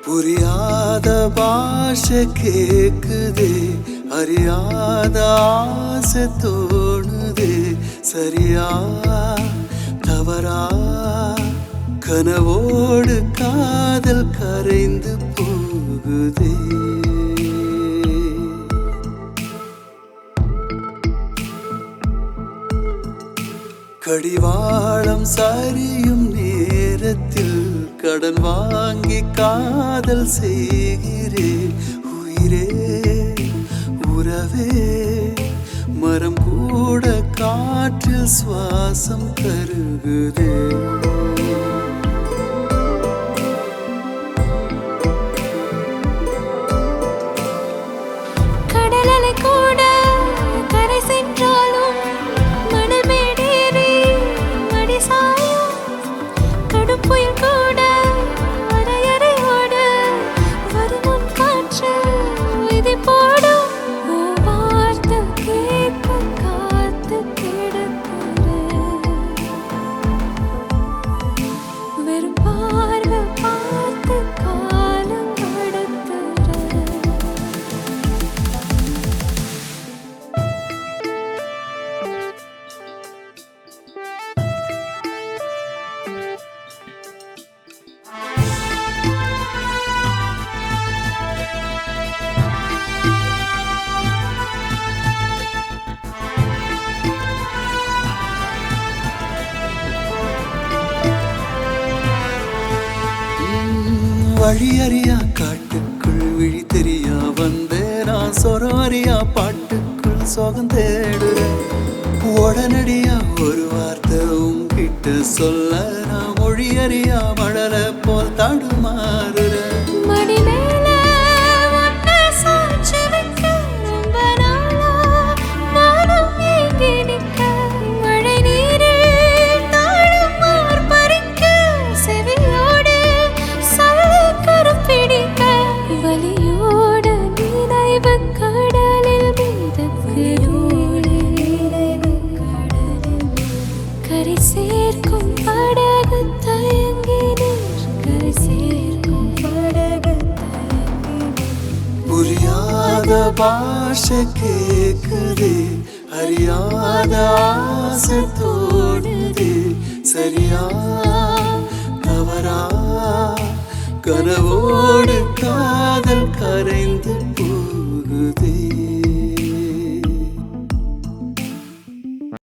புரியாத பாஷை கேக்குதே, அறியாத ஆசை தோணுதே. சரியா தவறா கனவோடு காதல் கரைந்து போகுதே. கடிவாளம் சரியும் நேரத்தில் கடன் வாங்கி காதல் செய்கிறேன். உயிரே உறவே மரம் கூட காற்றில் சுவாசம் தருகுதே. கடலலை கூட கரை சென்றாலும் மணல் மேடேறி மடி சாயும். கடுப்புயல் கூட அரையறையோடு வருமுன் காற்று விதி போடும். வார்த்தை கேட்க காத்து கிடக்கிறேன். வெறும் பார்வை பார்த்து காலம் கடத்துறேன். வழியறியா காட்டுக்குள் விழி தெரியா வந்தே நான் சொரம் அறியா பாட்டுக்குள் சோகம் தேடுறேன். உடனடியா ஒரு வார்த்தை உங்கிட்ட சொல்ல நான் மொழியறியா மழலை போல் தடுமாறுறேன். மடி மேல ஒன்னை சாய்ச்சி வைக்க ரொம்ப நாளா நானும் ஏங்கி நிற்க. மழை நீரில் தாழம் ஆர்ப்பரிக்க செவியோடு சல்லி கருப்பிடிக்க. வலியோடு நினைவு கடலில் மிதக்கிறோடு கரை சேர்க்கும் படகு தயங்கினீர். கரை சேர்க்கும் படகு தயங்கினீர். புரியாத பாஷை கேக்குதே, அறியாத ஆசை தோணுதே. சரியா தவறா கனவோடு காதல் கரைந்து